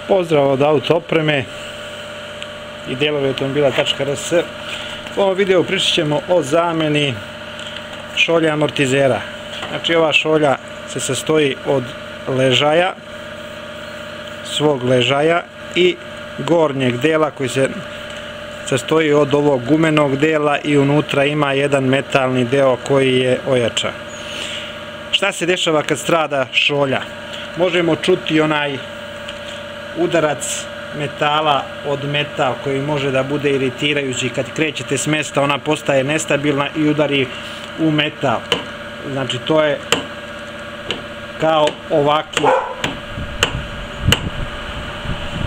Pozdrav od Auto opreme i dijelovi automobila.rs. U ovom videu pričat ćemo o zamjeni šolje amortizera. Znači, ova šolja se sastoji od ležaja, svog ležaja i gornjeg dela koji se sastoji od ovog gumenog dela i unutra ima jedan metalni deo koji je ojačan. Šta se dešava kad strada šolja? Možemo čuti onaj udarac metala od metal koji može da bude iritirajući. Kad krećete s mesta, ona postaje nestabilna i udari u metal. Znači, to je kao ovaki,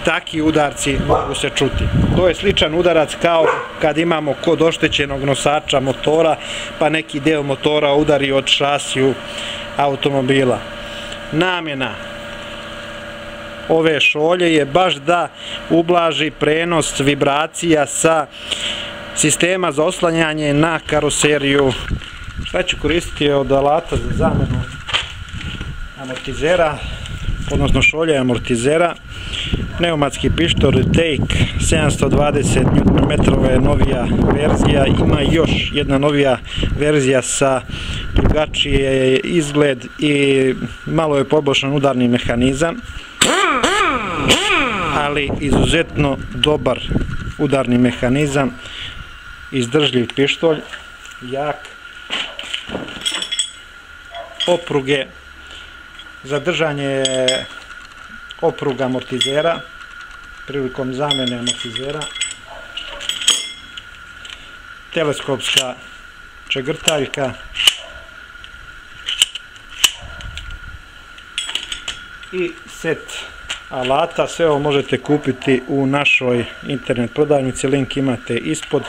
taki udarci mogu se čuti. To je sličan udarac kao kad imamo kod oštećenog nosača motora, pa neki deo motora udari od šasiju automobila. Namjena ove šolje je baš da ublaži prenos vibracija sa sistema za oslanjanje na karoseriju. Šta ću koristiti od alata za zamjenu amortizera, odnosno šolje amortizera? Pneumatski pištolj Take 720 Nm je novija verzija. Ima još jedna novija verzija sa drugačiji izgled i malo je poboljšan udarni mehanizam, ali izuzetno dobar udarni mehanizam, izdržljiv pištolj, jak, opruge za držanje opruga amortizera prilikom zamjene amortizera, teleskopska čegrtaljka i set alata. Sve ovo možete kupiti u našoj internet prodavnici, link imate ispod.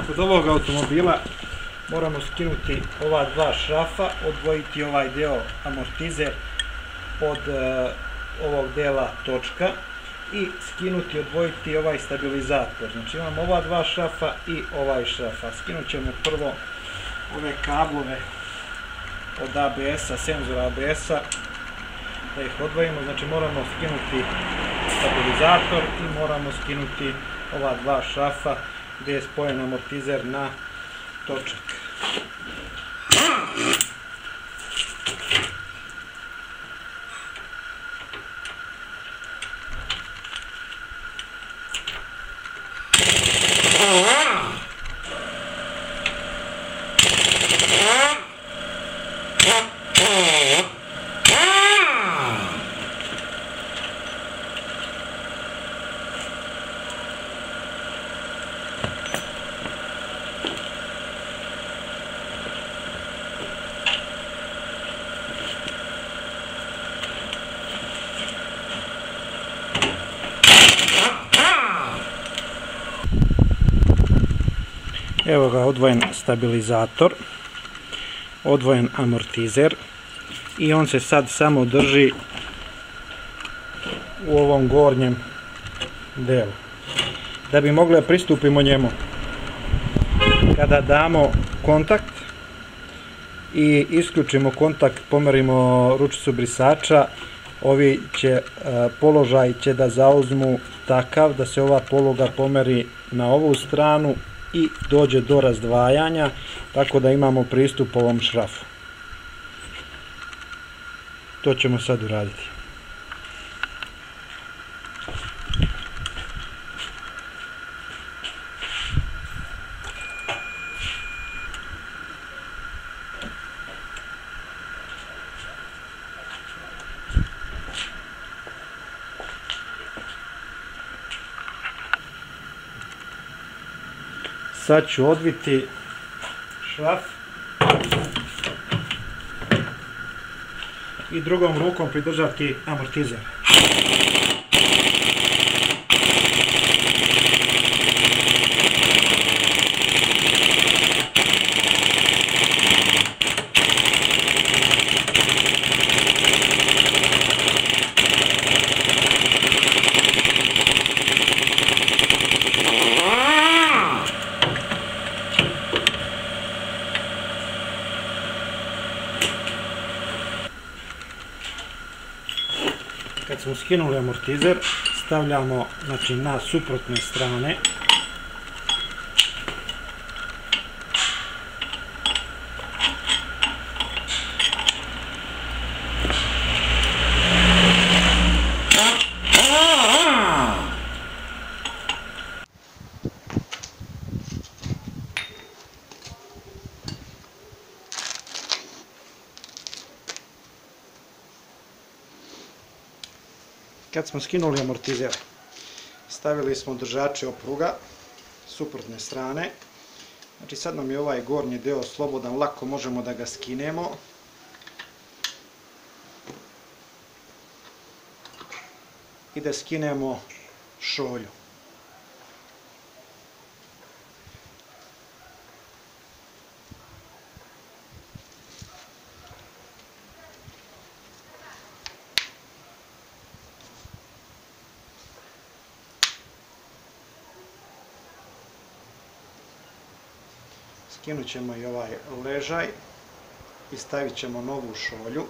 Kod ovog automobila moramo skinuti ova dva šrafa, odvojiti ovaj deo amortizer od ovog dela točka i skinuti, odvojiti ovaj stabilizator. Znači, imamo ova dva šrafa i ovaj šrafa. Skinut ćemo prvo ove kablove od ABS-a, senzora ABS-a, da ih odvojimo. Znači, moramo skinuti stabilizator i moramo skinuti ova dva šrafa gdje je spojen amortizer na točak. Evo ga, odvojen stabilizator, odvojen amortizer i on se sad samo drži u ovom gornjem delu. Da bi mogli da pristupimo njemu, kada damo kontakt i isključimo kontakt, pomerimo ručicu brisača, ovi će položaj će da zauzmu takav da se ova pologa pomeri na ovu stranu i dođe do razdvajanja, tako da imamo pristup ovom šrafu. To ćemo sad uraditi. Sad ću odviti šraf i drugom rukom pridržati amortizer. Kad smo skinuli amortizer, stavljamo na suprotne strane. Kad smo skinuli amortizer, stavili smo držače opruga suprotne strane. Znači sad nam je ovaj gornji deo slobodan, lako možemo da ga skinemo. I da skinemo šolju. Skinut ćemo i ovaj ležaj i stavit ćemo novu šolju.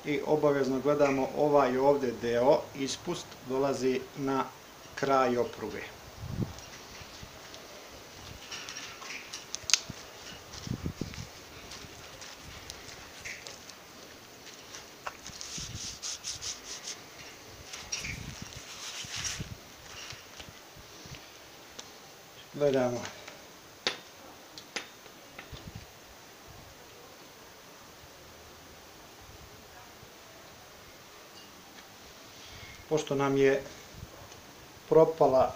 I obavezno gledamo ovaj ovdje deo, ispust dolazi na kraj opruge. Gledamo. Pošto nam je propala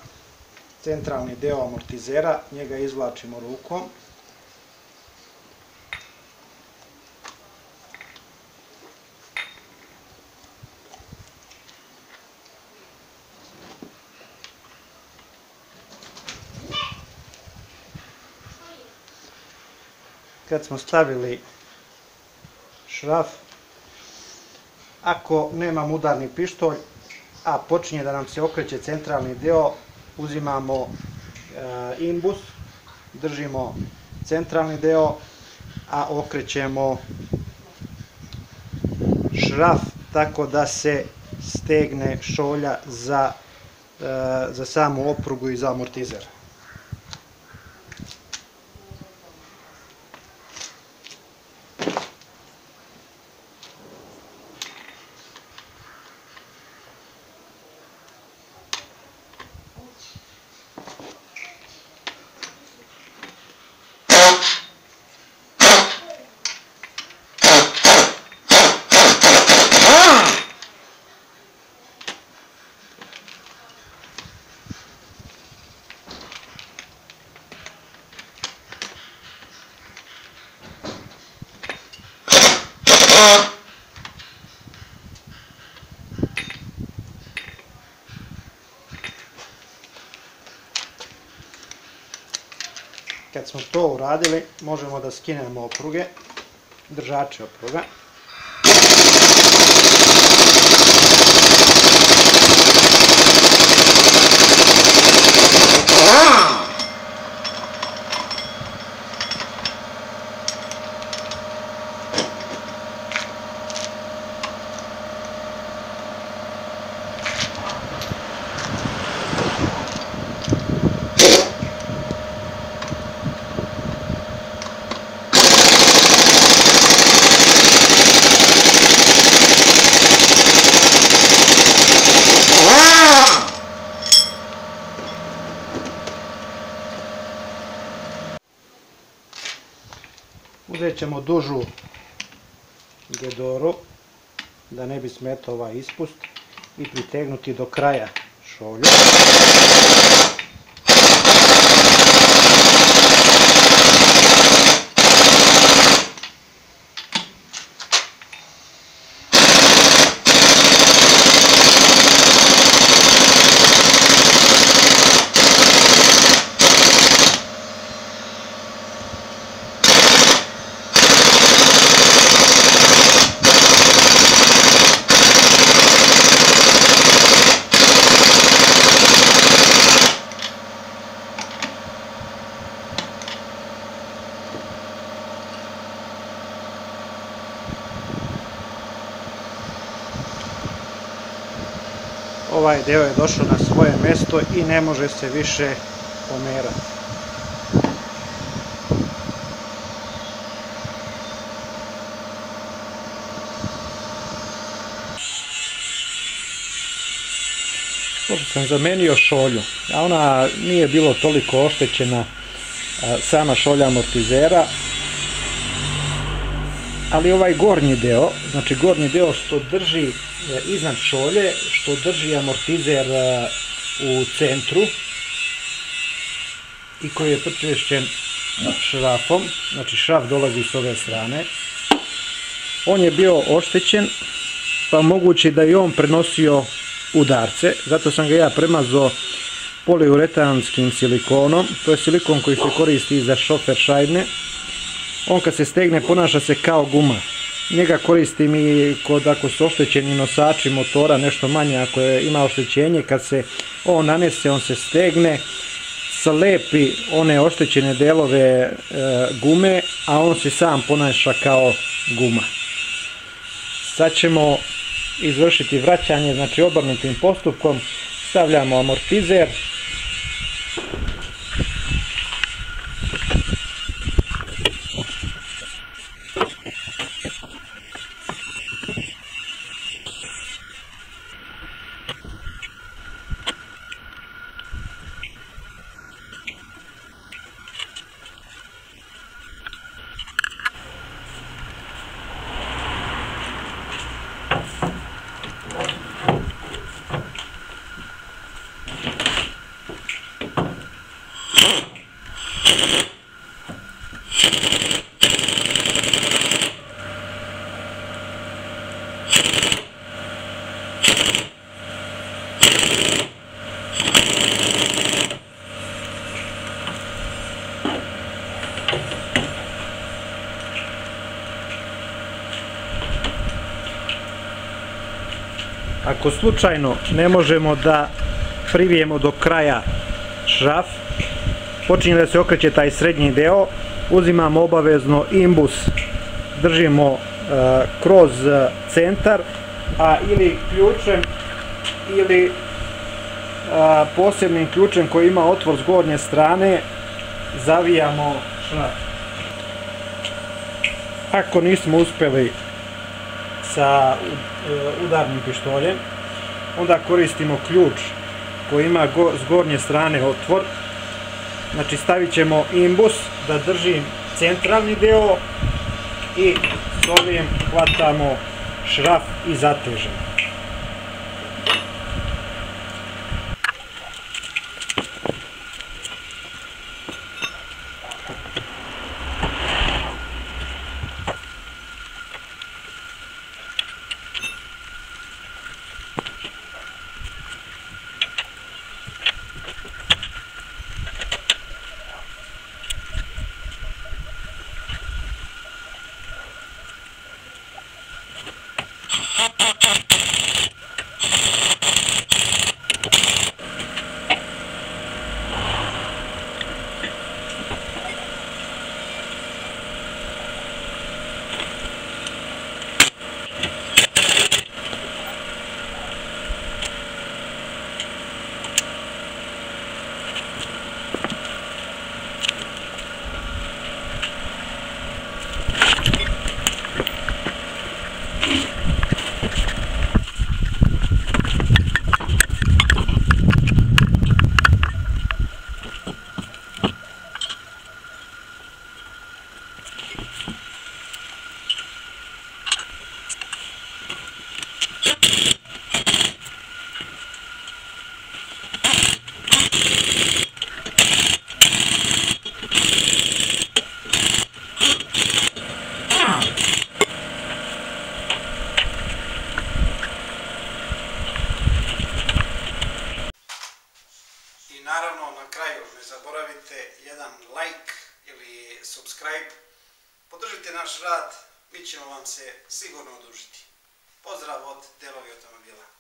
centralni deo amortizera, njega izvlačimo rukom. Kad smo stavili šraf, ako nemam udarni pištolj, a počinje da nam se okreće centralni deo, uzimamo imbus, držimo centralni deo, a okrećemo šraf tako da se stegne šolja za samu oprugu i za amortizer. Kad smo to uradili, možemo da skinemo opruge, držače opruga. Uzet ćemo dužu gedoru da ne bi smetao ovaj ispust i pritegnuti do kraja šolju. ovaj deo je došao na svoje mjesto i ne može se više pomerati. Pošto sam zamenio šolju, a ona nije bilo toliko oštećena, sama šolja amortizera, ali ovaj gornji deo, znači gornji deo što drži iznad šolje, što drži amortizer u centru i koji je pričvršćen šrafom, znači šraf dolazi s ove strane, on je bio oštećen, pa moguće da i on prenosio udarce, zato sam ga ja premazao poliuretanskim silikonom, to je silikon koji se koristi za šofer šajbne. On kad se stegne ponaša se kao guma. Njega koristim i ako su oštećeni nosači motora, nešto manje ako ima oštećenje, kad se on nanese, on se stegne, slepi one oštećene delove gume, a on se sam ponaša kao guma. Sad ćemo izvršiti vraćanje, znači obrnutim postupkom, stavljamo amortizer, ako slučajno ne možemo da privijemo do kraja šraf, počinje da se okreće taj srednji deo, uzimamo obavezno imbus, držimo kroz centar, a ili ključem ili posebnim ključem koji ima otvor s gornje strane zavijamo šraf. Ako nismo uspjeli sa udarnim pištoljem, onda koristimo ključ koji ima s gornje strane otvor, znači stavit ćemo imbus da drži centralni deo i s ovim hvatamo šraf i zatežemo. Naravno, na kraju ne zaboravite jedan like ili subscribe. Podržite naš rad, mi ćemo vam se sigurno odužiti. Pozdrav od Delovi automobila.